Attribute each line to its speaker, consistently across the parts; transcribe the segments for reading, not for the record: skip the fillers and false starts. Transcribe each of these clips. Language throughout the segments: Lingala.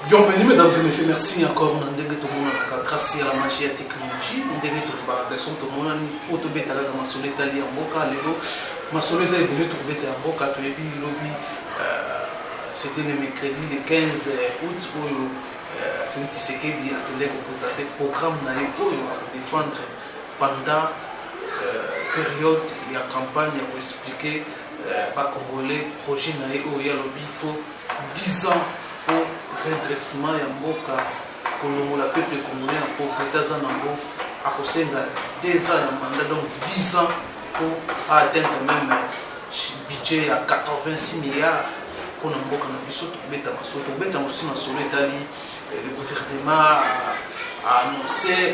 Speaker 1: Bienvenue mesdames et messieurs, merci encore grâce à la magie et la technologie. Nous devons trouver pour te mettre à la masole Italie en boca, masole est venu trouver en boca, tu es lobby. C'était le mercredi le 15 août où Félix Tshisekedi a présenté le programme à défendre pendant période et la campagne pour expliquer par Congolais projet où il faut 10 ans pour redressement ya mboka kolongola peuple congolais na pauvreté za nango akosenga 2 ans ya mandat, donc 10 ans pour atteindre même budget à 86 milliards pour na mboka na biso tobeta maso tobeta aussi masolo etali le gouvernement a annoncé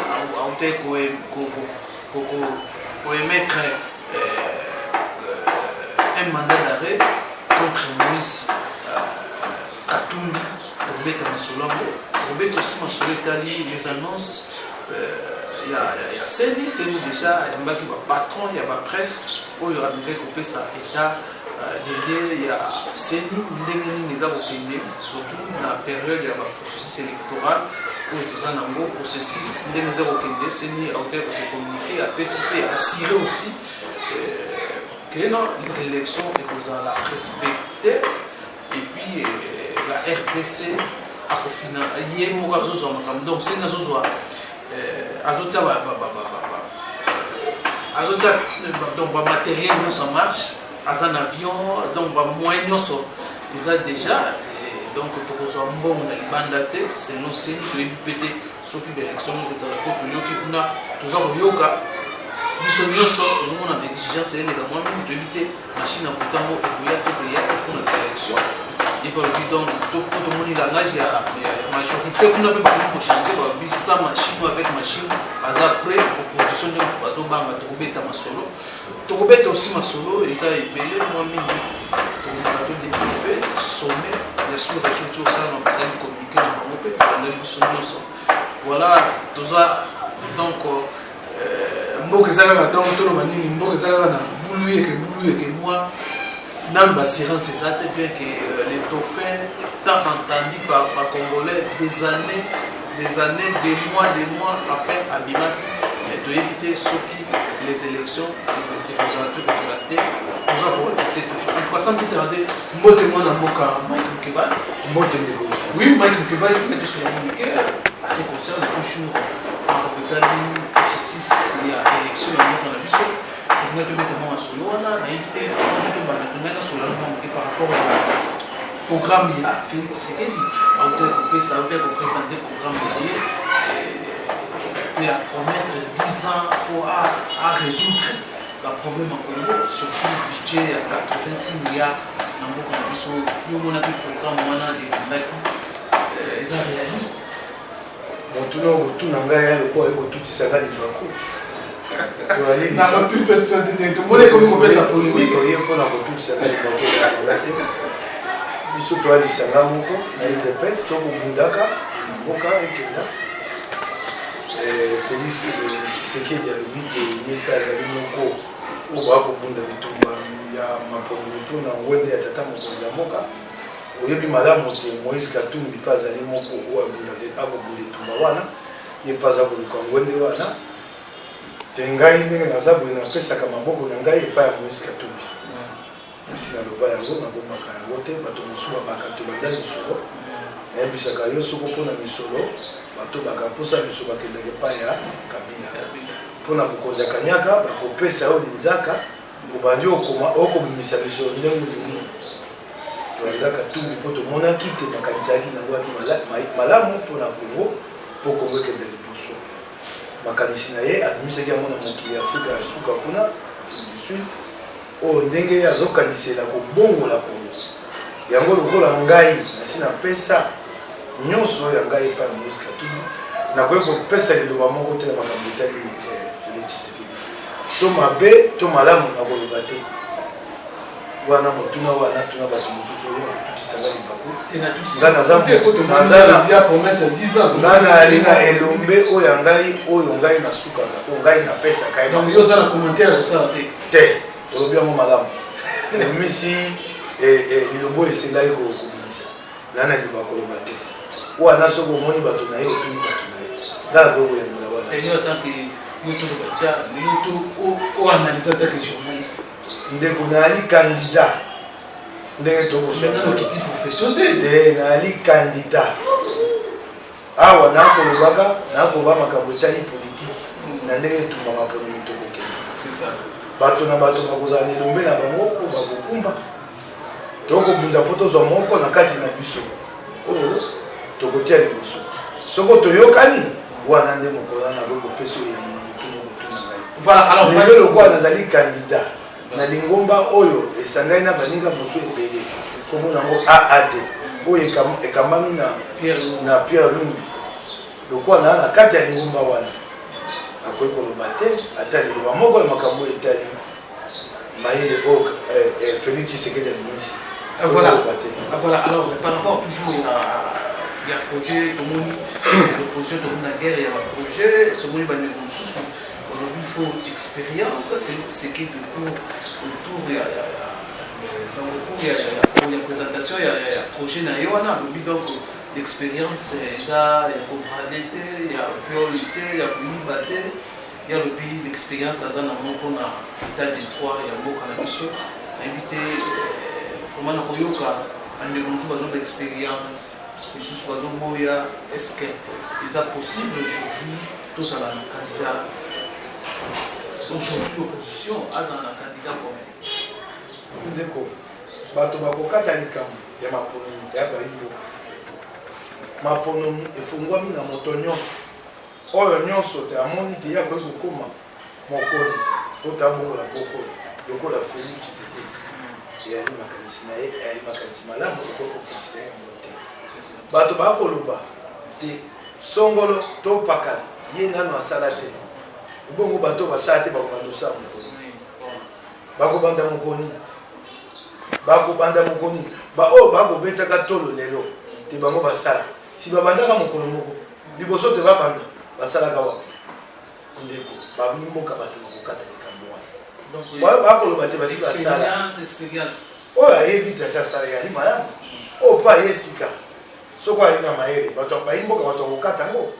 Speaker 1: ko émettre un mandat d'arrêt contre Moïse Katumbi pour mettre Masolango, pour mettre aussi Masolo Itali, les annonces. Il y a Seni, c'est nous déjà, il y a un patron, il y a la presse, il y aura des ça état dédié, il y a Seni, surtout dans la période, il y a un processus électoral, où il y a un processus, Seni a été pour se communiquer, à PCP, à Syrie aussi, que non, les élections et qu'on a respecté, et puis la RDC a confiné donc c'est donc matériel ça marche à un avion donc moyen ils ont déjà donc pour que bon mandaté selon c'est le BPT s'occupe de l'élection des élections qui a toujours yoga nous sommes toujours en exigence et les gamins d'éviter machine à voter et il y a pour l'élection. Et pour le donc tout le monde il a l'âge la majorité qu'on a pas changer ça machine avec machine après opposition de bazobanga tokobeta masolo tokobeta aussi masolo et ça est belé moi mingi tokobeta développer sommet bien sûr région tout ça on va communiquer dans le solution voilà tout ça donc mboka ezaka donc tout le monde mboka ezaka na buluye que moi dans l'assurance exacte, bien que les dauphins, tant entendu par Congolais, des années, des mois, afin de éviter les élections, les représentants des électeurs, nous avons écouté toujours. Il faut s'en demander, moi, dans mon cas, Michael Kebal, oui, Michael Kebal, il met sur la communiqué, à ce qui concerne toujours en capital, processus, il y a élection, il y a dans la mission. On a solo, on a évité par rapport au programme il y a Félix Tshisekedi a présenter le programme et à promettre 10 ans pour à résoudre le problème en Congo, surtout le budget à 86 milliards dans le Congo. Nous avons un programme on a des réalistes.
Speaker 2: Bon, tout le monde a tout ça là biso toalisanga moko na idps tokobundaka mboka ekenda Félix Tshisekedi alobi te ye mpe azali moko oyo akobunda bitumba ya maponi mpona ngwende ya tata mokonzi ya mboka oyebi malamu te Moïse Katumbi mpe azali moko oyo akobunda etumba wana ye mpe aza koluka ngwende wana te ngai ndenge naza boye napesaka maboko na ngai epai ya Moïse Katumbi esi naloba yango nabomaka yango te bato mosusu babaka te banda misolo nayebisaka yo soko mpona misolo bato baka mposa misolo bakendaka epai ya Kabila mpona bokonzi ya Kanyaka bakopesa yo linzaka obandi okobimisa misolo ndenge nini toaza Katumbi mpo tomonaki te makanisaki nango yaki malamu mpona Kongo mpo Kongo ekenda liboso makanisi na ye abimisaki yango na mokili ya Afrika ya suka kuna Afrique du Sud oyo ndenge azokanisela kobongola Kongo yango lokola ngai nasi napesa nyonso ya ngai epai ya Moïse Katumbi nakoki kopesa liloba moko te na makambo etali Félix Tshisekedi to mabe to malamu nakoloba te wana motuna wana tuna bato mosusu oyo tutisanga libaku nga nazali na elombe oyo ya ngai oyo ngai nasukaka oyo ngai napesaka te olobi yango malamu omisi lilobo eselai kobimisa nga na liba koloba te ou ana soko moni bato na ye otuni bato na ye ngala kokoyanola wana
Speaker 1: en tant que yoto analyse en tant que journaliste
Speaker 2: ndeko nayali candidat ndenge
Speaker 1: tokokiti professionnel
Speaker 2: nayali candidat awa nakolobaka nakoba makambo etali politike na ndenge etumbama poni mitokokende bato na bato bakozala na elombe na bango po bakokumba tokobunda mpo tozwa moko na kati na biso oyo tokotia liboso soko toyokani wana nde mokola na kokopesa oyo ya lelo lokola nazali candidat na lingomba oyo esangai na baninga mosu ebele komona yango aad oyo ekambami na Pierre Lumbi lokola naa na kati ya lingomba wana akoki koloba te ata liloba moko ya makambo etali mayele oyo Félix Tshisekedi Amisi.
Speaker 1: Voilà, alors par rapport toujours il y a projet, l'opposition de la guerre, il y a un projet, aujourd'hui il faut expérience, Félix Tshisekedi autour, il y a présentation, il y a projet, donc l'expérience, il y a compradité, il y a violité, il y a bulibate, il y a le pays l'expérience, il y a l'état de droit, il y a un mot canadiso, invité vraiment na koyoka ande mosu bazo d'expérience mosusu bazo boya est-ce que c'est possible aujourd'hui tous à la candidat aujourd'hui l'opposition a un candidat comme
Speaker 2: ndeko bato bakokata likambo ya mapono ya bayibo mapono efungwami na moto nyonso oyo nyonso te amoni te ya koki kokoma mokonzi otabongola poko lokola Félix Tshisekedi eyali makanisi na ye eyali makanisi malamu okokokokisa ye mote bato bakoloba te songolo to pakala ye nano asala te bongo bato basala te bakobandosa mokoni bakobanda mokoni baoyo bakobetaka tolo lelo te bango basala si babandaka mokolo moko liboso te babanda basalaka wa ndeko babimboka bato bakokata likambo wana bakoloba te basi basala oyo ayebi te asasala yali malamu oyo mpo aye sika soko ali na mayele bato bayimboka bato bakokata ngo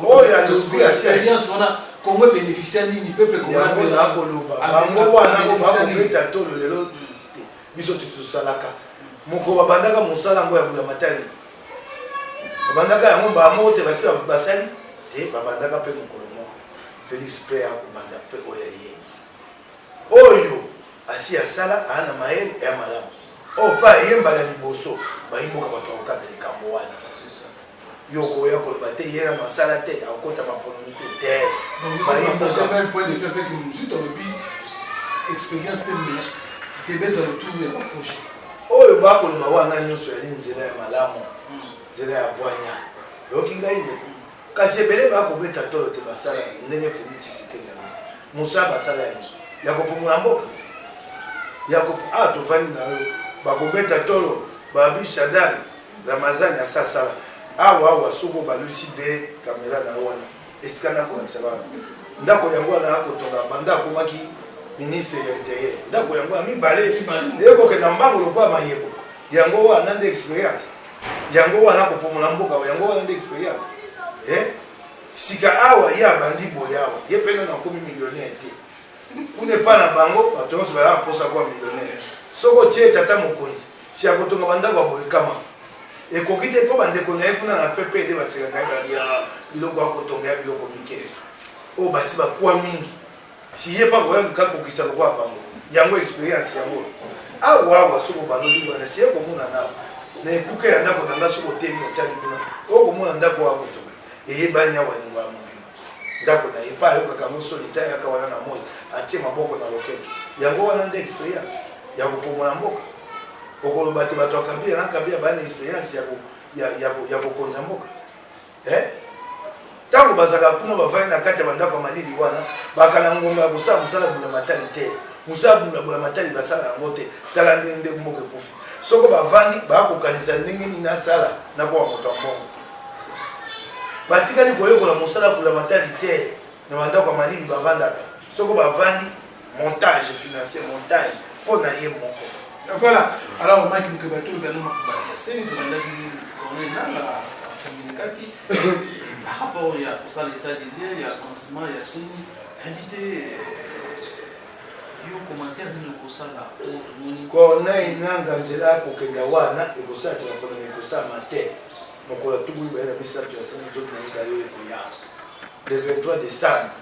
Speaker 2: oyo alobi
Speaker 1: expérience wana kongo bénéficier nini peuple
Speaker 2: kongana akoloba bango wana bakobeta tolo lelo te biso tosalaka moko babandaka mosala yango ya bulamatali babandaka yango bamo te basi basali te babandaka mpe mokolo moko Félix mpe akobanda mpe oyo ye oyo asi asala ana mayele ya malamu oyo mpe ayembala liboso bayimboka bato bakokata likambo wana yoko oya koloba te ye na masala te akokota maponomi te oyo bakoloba wana nyonso yali nzela ya malamu nzela ya bwanya yoki ngai nde kasi ebele bakobeta tolo te basala ndenge Félix Tshisekedi mosala basala ya kopumula mboka tovandi na yo bakobeta tolo babi Shadari Ramazani asasala awa soko balusi be kamera na wana esika nakolakisa wana ndako yango wana akotonga banda akomaki ministre ya intérieur ndako yango ya mibale ekokenda mbango lokola mayebo yango wana nde expérience yango wana kopomona mboka yango wana nde expérience sika awa ye abandi boye awa ye pene nakomi millionnaire te unepa na bango bato nyonso baya mposa kuwa millionnaire soko tie tata mokonzi si akotonga bandako ya boye kama ekoki te mpo bandeko na ye kuna na pepe ede basekaka ya biloko akotonga ya biloko mike oyo basi bakuwa mingi si ye mpa koyaka kokisa lokola bango yango expérience yango awa soko baloli wana si ye komona nawa na ekuke ya ndako na nga soko temi otali kuna oyo komona ndako wa kotonga eyebani awa ningo ya mobima ndako na ye mpa ayokaka yango solita yaka wana na moi atie maboko na loketo yango wana nde expérience ya kopomola mboka okoloba te bato akabia nakabia bana expérience ya kokonza mboka ntango bazalaka kuna bavandi na kati ya bandako ya malili wana bakana ngonga ya kosala mosala bulamatali te mosala bulamatali basala yango te tala ndenge mboka ekufi soko bavandi bakokanisa ndenge nini asala nakowa moto ya mbongo batikali koyekola mosala bulamatali te na bandako ya malili bavandaka soko bavandi montage financier montage mpo na ye moko.
Speaker 1: Voilà, alors Mike Mkebato, également, c'est communiqué par rapport à ça l'état des lieux, il y a avancement, il y a signé, invité yo commentaire de ça là.
Speaker 2: Quand on a une angangela pour que Gawana et pour ça tu vas prendre que ça matin. Donc on a tout le monde mis ça sur la zone de le 23 décembre.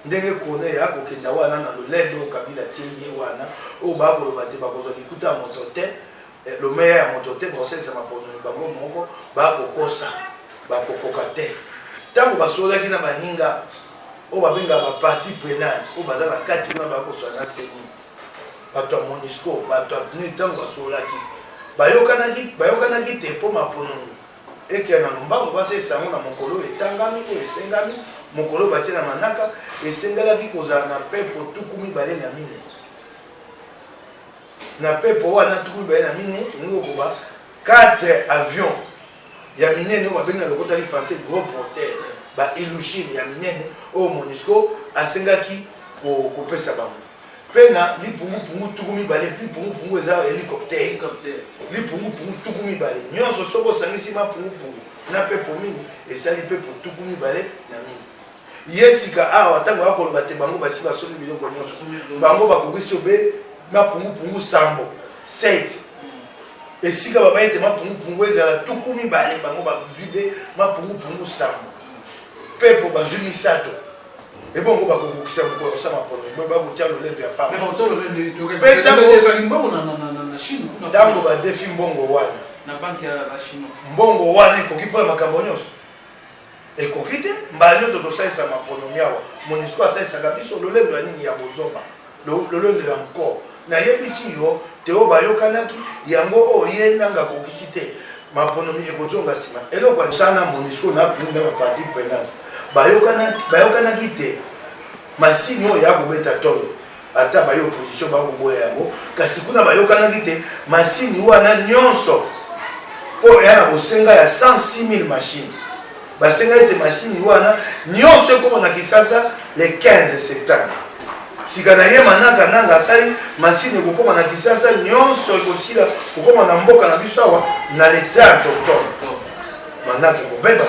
Speaker 2: Ndenge kone ya ko kenda wana na lolendo kabila tiye wana o ba ko ba te ba ko zo likuta motote le meilleur ya motote ko sesa mapono bango moko ba ko kosa ba ko kokate tango ba sola kina baninga o ba benga ba parti pénal o ba za na kati na ba ko so na seni ba to monisco ba to ni tango ba sola ki ba yokana ki te po mapono eke na mbango ba sesa na mokolo etangami ko esengami mokolo batie na manaka esengelaki kozala na pepo tukumi bale na mine na pepo wana tukumi bale na mine ingo koba 4 avions ya minene oyo babenga lokota li français gros porteur ba illusion ya minene oyo MONUSCO asengaki kopesa bango mpe na lipungupungu tukumi bale lipungupungu eza hélicoptère lipungupungu tukumi bale nyonso soko osangisi mapungupungu na pepo mini esali pepo tukumi bale na mine yesika awa tango akoloba te bango basi basoli biloko nyonso bango bakokisi obe mapungupungu sambo 7 esika babaye te mapungupungu ezala tukumi bale bango bazwi be mapungupungu sambo pepo bazwi misato ebongo bakokokisa mokolo sa mapono bakotia lolembe ya pamba ntango badefi mbongo wana mbongo wana ekoki mpona makambo nyonso ekoki te mbala nyonso tosalisa mapronomi awa MONUSCO asalisaka biso lolendo ya nini ya bozomba lolendo ya nkor nayebisi yo te oyo bayokanaki yango oyo ye nanga akokisi te mapronomi ekozonga nsima eloko asana MONUSCO na baparti penal bayokanaki te masini oyo ya kobeta tolo ata baye opposition bakoboya yango kasi kuna bayokanaki te masini wana nyonso oyo ya na bosenga ya 106 000 machine basenga ete machine wana nyonso ekoma na Kisasa le 15 septembre sika na ye manaka nanga asali machine ekokoma na Kisasa nyonso ekosila kokoma na mboka na biso awa na le 30 octobre manaka ekobeba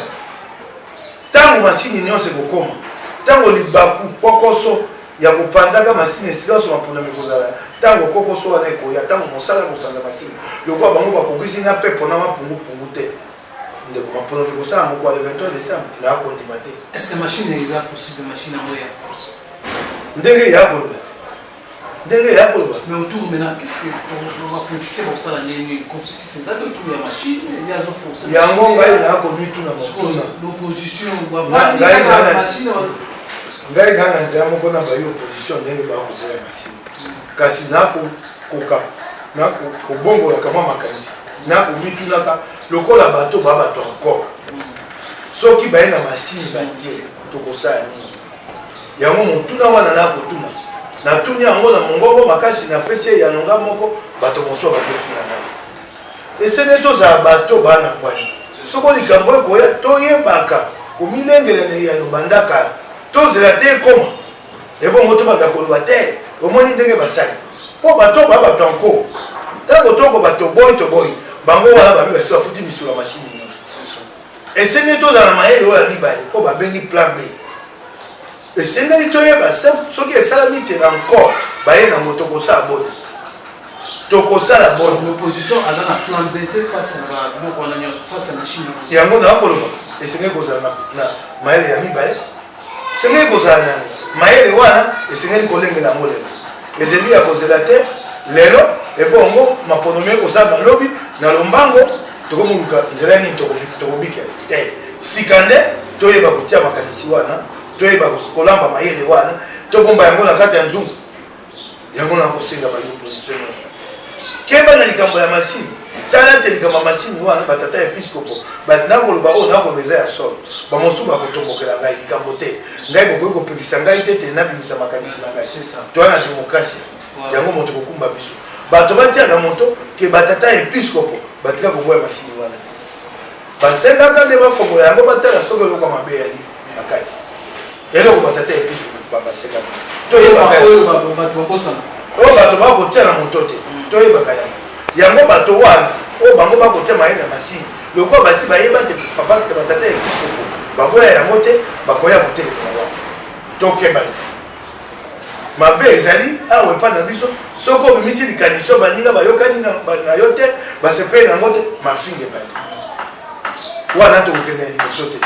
Speaker 2: ntango machine nyonso ekokoma ntango libaku kokoso ya kopanzaka machine esika nyonso maponami kozala ntango kokoso wana ekoya ntango mosala ya kopanza machine lokola bango bakokisi na pepo na mapungupungu te ndeko maponami kosala moko le 23 décembre na akondima te.
Speaker 1: Est-ce que machine eza possible machine amoya
Speaker 2: ndenge ya koloba ndenge ya koloba
Speaker 1: mais autour maintenant qu'est-ce que on va policer pour ça la nini consiste c'est ça que tout ya machine il y a zo force
Speaker 2: yango ngai na akomi tuna mokona
Speaker 1: l'opposition va valider la machine
Speaker 2: ngai nanga nzela moko na bayo opposition ndenge bakoboya machine kasi nakokoka nakobongola kama makanisi nakomitunaka lokola bato babato encore soki baye na masini batie tokosala nini yango motuna wana nakotuna natuni yango na mongongo makasi napesi ya nonga moko bato mosusu badefi na ngai esene tozala bato bana kwani soko likambo ekoya toyebaka komilengela na yano bandaka tozela te ekoma ebongo tobanga koloba te omoni ndenge basali mpo bato babato anko ntango toko bato boyi bango wana babi basi bafuti misolo ya masini nyonso esenge tozala na mayele oyo ya mibale mpo babengi plan B esengeli toyeba soki esalami te na encore baye na moto tokosala boni
Speaker 1: l'opposition aza na plan B te face à biloko wana nyonso face à machine
Speaker 2: yango nakoloba esengeli kozala na mayele ya mibale esengeli kozala na mayele wana esengeli kolengela yango lelo ezeli ya kozela te lelo ebongo maponomi ekosala balobi na lombango tokomoluka nzela nini tokobikela te sika nde toyeba kotia makanisi wana toyeba kolamba mayele wana tobomba yango na kati ya nzungu yango na kosenga bayo opposition nyonso keba na likambo ya masini tala te likambo ya masini wana batata episkopo nakoloba oyo nakoloba eza ya solo bamosusu bakotombokela ngai likambo te ngai bokoki kopekisa ngai te te nabimisa makanisi na ngai toya na demokrasia yango moto kokumba biso bato batiaka moto ke batata episkopo batika koboya masini wana te basengaka nde bafongola yango batala soki eloko mabe yali na kati eloko batata episkopo babasekaka toyebaka oyo bato bakotia na moto te toyebaka yango bato wana oyo bango bakotia mayele na masini loko basi bayeba te papa te batata episcopo baboya yango te bakoya kotelema yango tokeba mabe ezali awa epa na biso soki obimisi likanisi baninga bayokani na yo te basepeli nango te mafinga ebali wana tokokende ya liboso te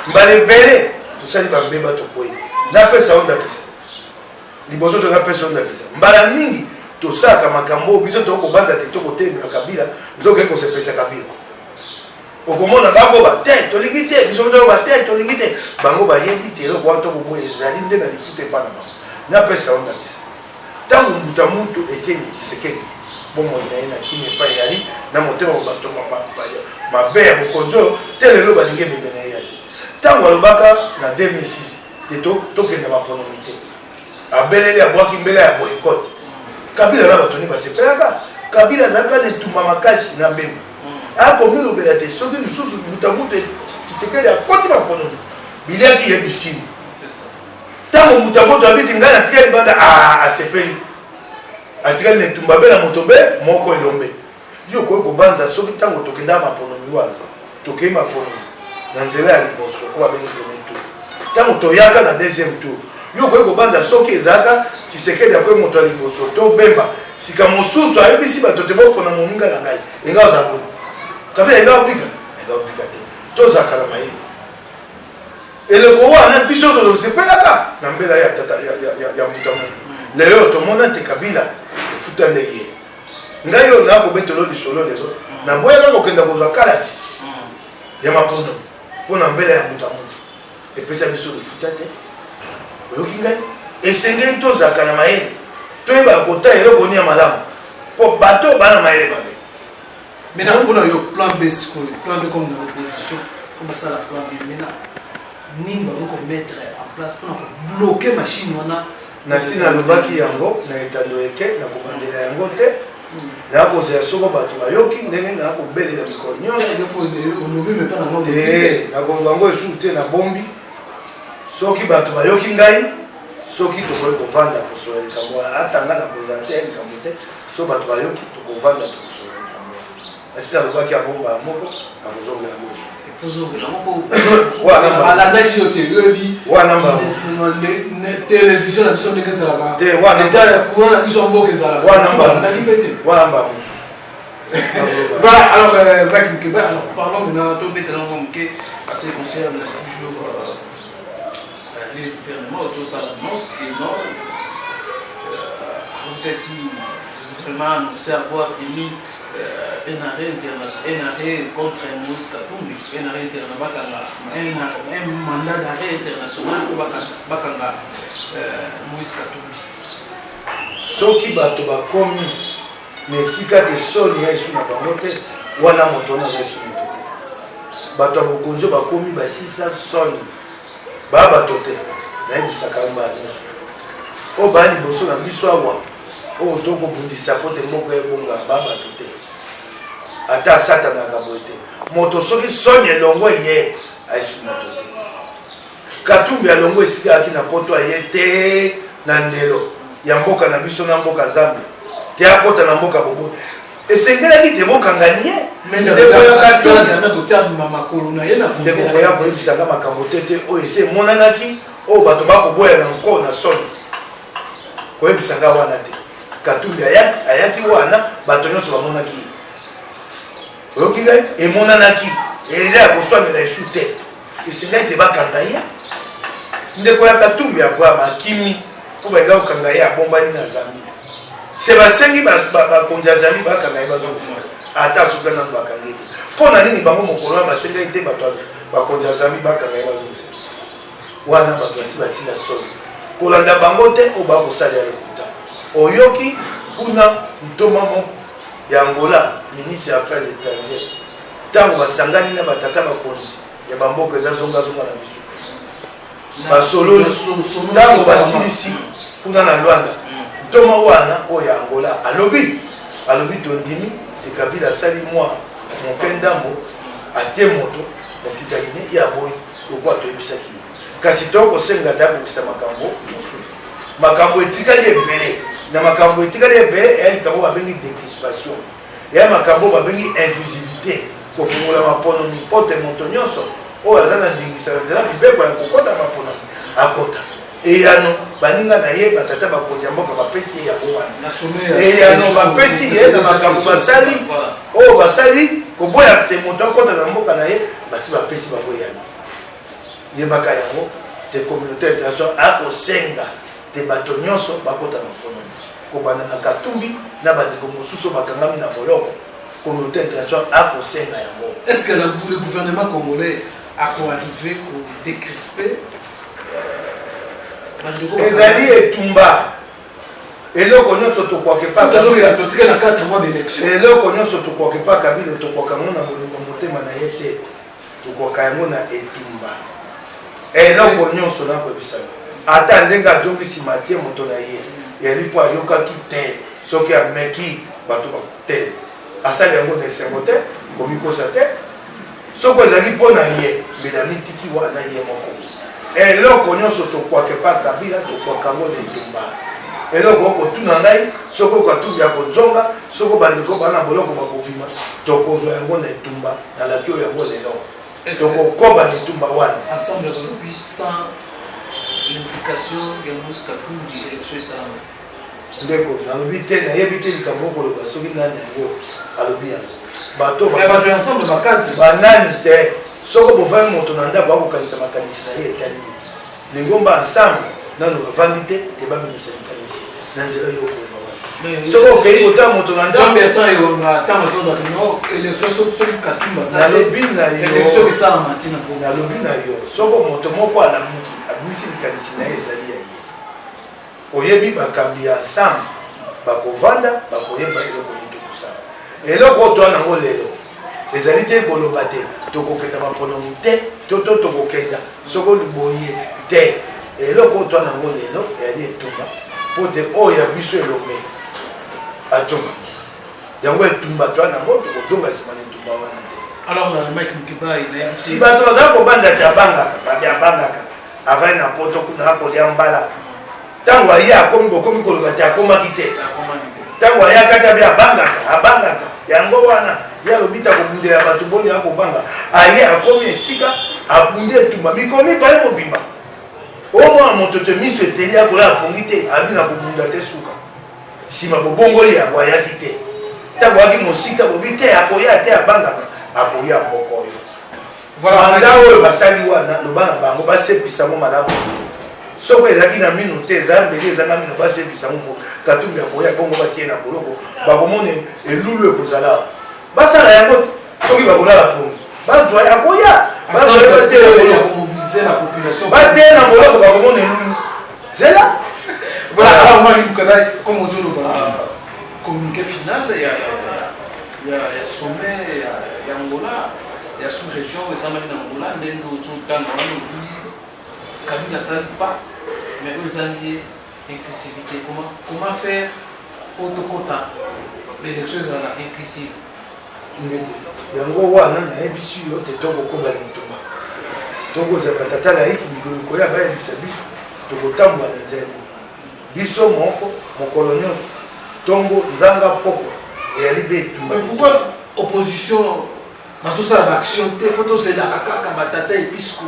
Speaker 2: mbala ebele tosali bambemba tokoyi napesa o ndakisa liboso to napesa o ndakisa mbala mingi tosalaka makambo biso tokobanza te tokotelemela kabila nzoke kosepesa kabila okomona bakoba te tolingi te biso tokoba te tolingi te bango bayebi te eloko wana tokoboya ezali nde na lifuta epa na bango napesa o ndakisa ntango mbuta mutu etieni Tshisekedi bomoi na ye na kimi epai yali na motema bato mabe ya bokonzi oyo te lelo balingi ememe na ye yali ntango alobaka na 2006 te tokende maponomi te abeleli abwaki mbela ya boykote kabila na bato nde basepelaka kabila azalaka na etumba makasi na mbemba akomilobela te soki lisusu mutamutu Tshisekedi akoti maponomi biliaki yebisini ntango mutamoto abiti ngai natikali banda asepeli atikali na etumba be na moto be moko elombe yo koyi kobanza soki ntango tokenda maponomi wana tokei maponomi na nzela ya liboso oyo abengi premier tour ntango toyaka na deuxième tour yo koyi kobanza soki ezalaka Tshisekedi akoyi moto ya liboso tobemba sika mosusu ayebisi bato te bopona moninga na ngai enga ozala boni kabila enga obika te tozalaka na mayele eleko wana biso oyo tosepelaka na mbela ya mutamu lelo tomona te kabila efuta nde ye ngai oyo nakobetelo lisolo lelo naboyaka kokenda kozwa kalati ya mapono mpona mbela ya mutamutu epesa biso lifuta te oyoki ngai esengeli tozalaka na mayele toyebaka kota eloko ni ya malamu mpo bato bana mayele mabe
Speaker 1: maintenant mpona yo plan B sikoyo plan B comme na opposition fo basala plan B maintenant nini bakoki komettre en place mpona kobloke machine wana
Speaker 2: nasi nalobaki yango na etando eke na kobandela yango te nakozela soko bato bayoki ndenge nakobelela mikolo nyonso nakoloba yango esusu te na bombi soki bato bayoki ngai soki tokoki kovanda kosola likambo wana atanga na kozala te ya likambo te so bato bayoki tokovanda tokosola likambo nasi nalobaki yango mbala moko nakozongela yango
Speaker 1: alandaki yo te yoyebi télévision na biso ndenge ezalaka eta ya courant na biso mboka ezalakaandaki mpe te voilà alors Mike Mukeba alors parlons maintenant tobetela ngo moke à ce qui concerne toujours les gouvernements tozala annonce et non peut-être vraiment annoncé avoir émis un arrêt contre Moïse Katumbi, un arrêt international, un mandat d'arrêt international pour Bakanga Moïse Katumbi.
Speaker 2: Soki bato bakomi nesika te soni ya esu na bango te wana moto na esu moto te bato ya bokonzo bakomi basisa soni baya bato te nayebisaka mbala nyonso oyo baya liboso na biso awa oyo tokobundisa po te mboka ebonga baya bato te ata asatanaka boye te moto soki soni elongo ye ayesu moto te Katumbi alongo esika aki na poto aye te na ndelo ya mboka na biso na mboka Zambia te akota na mboka bobo esengelaki te bokangani ye ndeko koya koyebisanga makambo te te oyo ese emonanaki oyo bato bakoboyana nko na soni koyebisanga wana te Katumbi ayaki wana bato nyonso bamonaki ye oyoki ngai emonanaki eza ya koswanela esu te esengai te bakanga ye ndeko ya Katumbi abrahama akimi mpo balinga kokanga ye abombani na Zambia se basengi bakonzi ya Zambia bakanga ye bazongisa ata soki nano bakanga ye te mpo na nini bango mokolo wana basengai te bato bakonzi ya Zambia bakanga ye bazongisa wana bato basi basila soni kolanda bango te oyo bakosala ya lokuta oyoki kuna ntoma moko ya Angola ministre ya affaires étrangères ntango basangani na batata bakonzi ya bamboka eza zongazonga na biso basololi ntango basilisi kuna na Luanda ntoma wana oyo ya Angola alobi tondimi te Kabila asali mwa moke ndambo atie moto mokitaki ne ya boyi lokola toyebisaki kasi tokosenga te akokisa makambo mosusu makambo etikali ebele na makambo etikali ebele eya likambo babengi décrispation eya makambo babengi inclusivité kofungola mapono mipote moto nyonso oyo aza na ndingisaka nzela mibeko ya kokota mapono akota eyano baninga na ye batata bakonzi ya mboka bapesi ye yango wana eyano bapesi ye na makambo basali oyo basali koboya te moto akota na mboka na ye basi bapesi bango eyano yebaka yango te communauté internationale akosenga te bato nyonso bakota mapono kobanda na Katumbi na bandeko mosusu bakangami na boloko communauté internationale akosenga yango.
Speaker 1: Est-ce que le gouvernement congolais a arrivé à décrisper
Speaker 2: ezali etumba eloko nyonso tokwake pa eloko nyonso tokwake pa Kabila tokwaka yango na bolingo motema na ye te tokwaka yango na etumba eloko nyonso nakoyebisa ata ndenge azongisi matie moto na ye yali mpo ayokaki te soki ameki bato te asali yango na esengo te komikosa te soki ezali mpo na ye mbela mitiki wana ye moko eloko nyonso tokwake pa Kabila tokwaka yango na etumba eloko okotuna ngai soki okatumbi ya konzonga soki bandeko bana boloko bakobima tokozwa yango na etumba na laki oyo yango lelo tokokoba na etumba wana
Speaker 1: ensemble sans l'implication ya Moïse Katumbi élection esalama
Speaker 2: ndeko nalobi te nayebi te likambo okoloba soki nani yango alobi yango bato
Speaker 1: ensemble bakadre
Speaker 2: banani te soki bovandi moto na ndako akokanisa makanisi na ye etali lingomba ensemble nano bavandi te te babimisa likanisi na nzela yo okoloba wana soki okei kota moto na ndako nalobi na yo soki moto moko alamuki abimisi likanisi na ye ezali ya ye oyebi bakambi ya ensemble bakovanda bakoyeba eloko nini tokosala eloko oyo twana yango lelo ezali te koloba te tokokenda maponomi te to tokokenda soko liboye te eloko oyo twana yango lelo eyali etumba mpo te oyo ya biso elombe atonga yango etumba twana yango tokozonga nsima na etumba wana te
Speaker 1: alors Mike Mukibai
Speaker 2: si bato bazala kobanza te abangaka babi abangaka avai na poto kuna akolia mbala ntango aye akomi bokomi koloba te akomaki te ntango aye akati abe abangaka yango wana ye alobita kobundela bato boni akobanga aye akomi esika abundi etumba mikomi pale mobimba omwana moto te miso eteli akola apongi te abina kobunda te suka nsima bobongoli yango ayaki te ntango ayaki mosika bobi te akoya te abangaka akoya mboko oyo manda oyo basali wana loba na bango basepisango malamu soko ezalaki na mino te ezala mbeli ezanga mino basepisango Katumbi akoya bongo batie na boloko bakomona elulu ekozala basala yango soki bakolala pongi bazwa akoya batie na boloko bakomona elulu zela
Speaker 1: voilà alors moi comme on dit le communiqué final il y a sommet il y a Angola il y a sous-région et ça même dans Angola ndenge ototanga wana Kabila sali pas mais eux alliés inclusivité comment faire pour tokota l'élection ezala inclusive
Speaker 2: yango wana nayebisi yo te tokokoba na etumba tokozala tata naiki mikolo koya bayebisa biso tokotambola na nzela biso moko mokolo nyonso ntongo nzanga poko eyali be etumba
Speaker 1: pourquoi opposition bazosala baaction te fo tozelaka kaka batata episco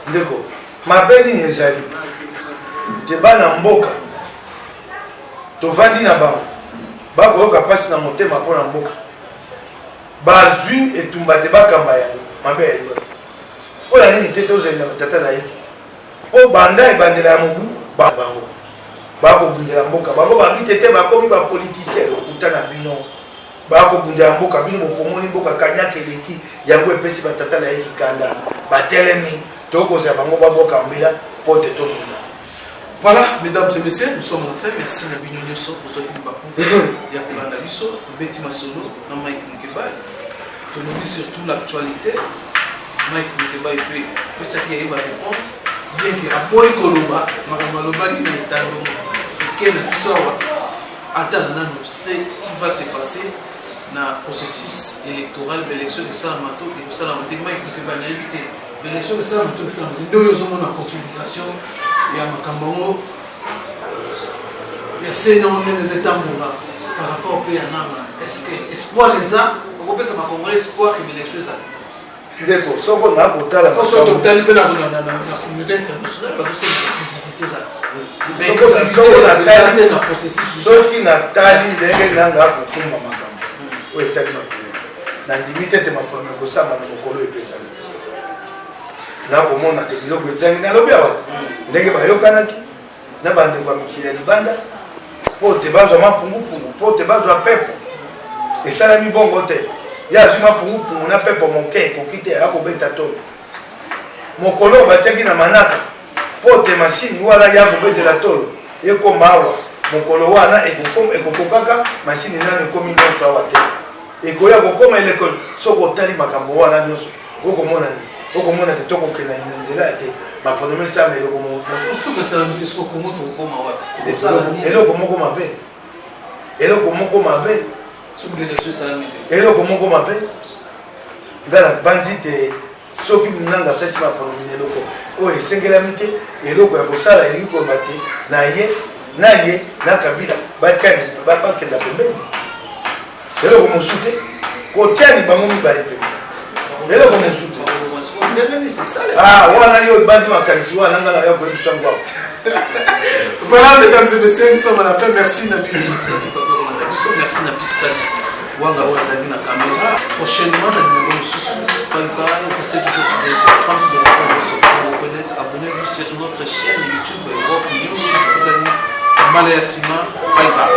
Speaker 2: ndeko mabe nini ezali te bana mboka tovandi na bango bakoyoka mpasi na motema mpo na mboka bazwi etumba te bakamba yango mabe yaliba mpo na nini te tozelela batata na yeki mpo banda ebandela ya mobu bango bakobundela mboka bango babi te te bakomi bapolitisien lokuta na bino bakobundela mboka bino bopomoni mboka kanyaka eleki yango epesi batata na yeki kanda batelemi tokozela bango baboka mbila mpo te tobunda.
Speaker 1: Voilà, mesdames et messieurs, nous sommes en fait. Merci à Bino Nyoso pour ce qui est Yakulanda Biso, Betty Masolo, Mike Mukibai. Nous nous surtout l'actualité. Mike Mukibai peut ça qui a eu la réponse. Bien que à Boy Koloba, Maramaloba, il est à l'homme. Quel sort attend nous sait qui va se passer dans le processus électoral de l'élection de Salamato et de Salamato. Mike Mukibai a évité l'élection de Salamato et Salamato. Nous sommes en configuration. Il y a Makambo, il y a ces noms des États par rapport au pays. Est-ce que l'espoir les a kopesa makongole espoir que l'élection ça
Speaker 2: ndeko soko na kotala
Speaker 1: ko so totali pe na communauté internationale ba se visibilité ça
Speaker 2: soko na tali na processus soki na tali ndenge nanga kokumba makambo o etali makolo na ndimite te mapromet ko sama na mokolo epesa na komona te biloko ezangi na lobi awa ndenge bayokanaki na bandeko ya mikili ya libanda po te bazwa mapungupungu po te bazwa pepo esalami bongo te ya azwi mapungupungu na pepo moke ekoki te akobeta tolo mokolo batiaki na manaka po te masini wana ya kobetela tolo ekoma awa mokolo wana ekokokaka masini nano ekomi nyonso awa te ekoya kokoma elekoli soki otali makambo wana nyonso okomona te tokokenda na nzela ya te mapronomi esama eloko eloko moko mabe eloko moko mabe eloko moko mabe nga na bandi te soki nanga asasi mapronomi na eloko oyo esengelami te eloko ya kosala elingi koyeba te na ye na kabila bakenda pembeni eloko mosu te kotiani bango mibale pembeni eloko mosu te wana yo bandi makanisi wana nga na yo koyebisa ngo
Speaker 1: voilà mesdames et messieurs, nous sommes à la fin. Merci Nabi, merci na Pistache wanga wazali na caméra. Prochainement le numéro de Soussou bye bye, restez toujours fidèles sur le compte de vous connaître, abonnez-vous sur notre chaîne YouTube Europe News Malaya Sima, bye bye.